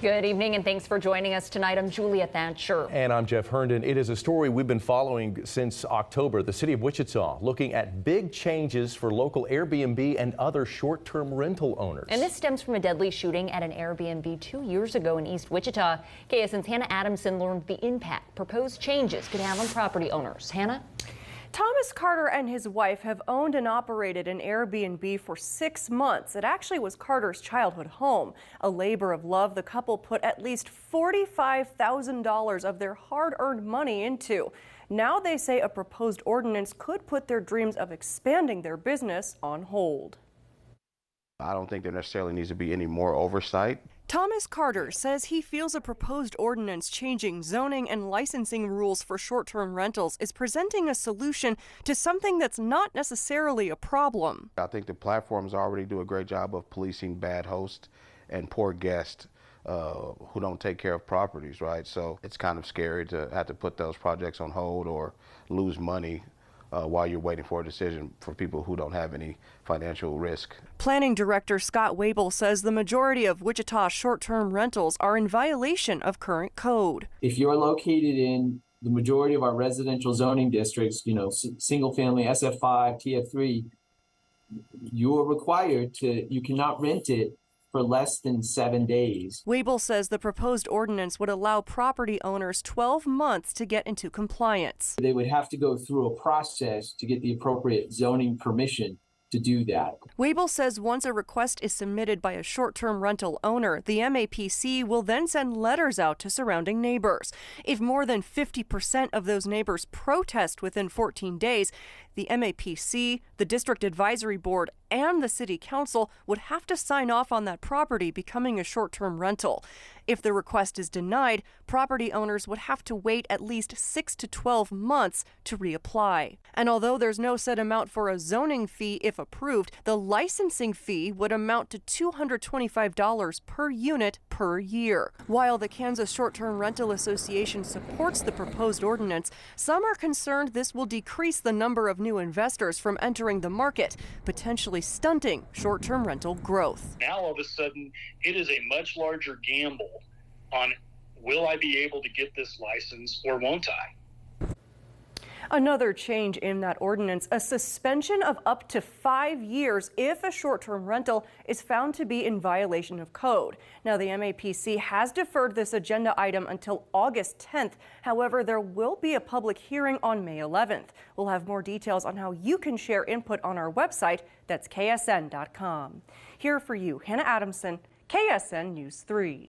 Good evening and thanks for joining us tonight. I'm Julia Thatcher. And I'm Jeff Herndon. It is a story we've been following since October. The City of Wichita looking at big changes for local Airbnb and other short-term rental owners. And this stems from a deadly shooting at an Airbnb 2 years ago in East Wichita. KSN's Hannah Adamson learned the impact proposed changes could have on property owners. Hannah? Thomas Carter and his wife have owned and operated an Airbnb for 6 months. It actually was Carter's childhood home. A labor of love the couple put at least $45,000 of their hard-earned money into. Now they say a proposed ordinance could put their dreams of expanding their business on hold. I don't think there necessarily needs to be any more oversight. Thomas Carter says he feels a proposed ordinance changing zoning and licensing rules for short-term rentals is presenting a solution to something that's not necessarily a problem. I think the platforms already do a great job of policing bad hosts and poor guests who don't take care of properties, right? So it's kind of scary to have to put those projects on hold or lose money while you're waiting for a decision for people who don't have any financial risk. Planning Director Scott Wabel says the majority of Wichita's short-term rentals are in violation of current code. If you're located in the majority of our residential zoning districts, single family, SF5, TF3, you are required you cannot rent it for less than 7 days. Wabel says the proposed ordinance would allow property owners 12 months to get into compliance. They would have to go through a process to get the appropriate zoning permission to do that. Wabel says once a request is submitted by a short-term rental owner, the MAPC will then send letters out to surrounding neighbors. If more than 50% of those neighbors protest within 14 days, the MAPC, the District Advisory Board, and the City Council would have to sign off on that property becoming a short-term rental. If the request is denied, property owners would have to wait at least 6 to 12 months to reapply. And although there's no set amount for a zoning fee if approved, the licensing fee would amount to $225 per unit per year. While the Kansas Short-Term Rental Association supports the proposed ordinance, some are concerned this will decrease the number of new investors from entering the market, potentially stunting short-term rental growth. Now all of a sudden it is a much larger gamble on will I be able to get this license or won't I? Another change in that ordinance, a suspension of up to 5 years if a short-term rental is found to be in violation of code. Now, the MAPC has deferred this agenda item until August 10th. However, there will be a public hearing on May 11th. We'll have more details on how you can share input on our website. That's ksn.com. Here for you, Hannah Adamson, KSN News 3.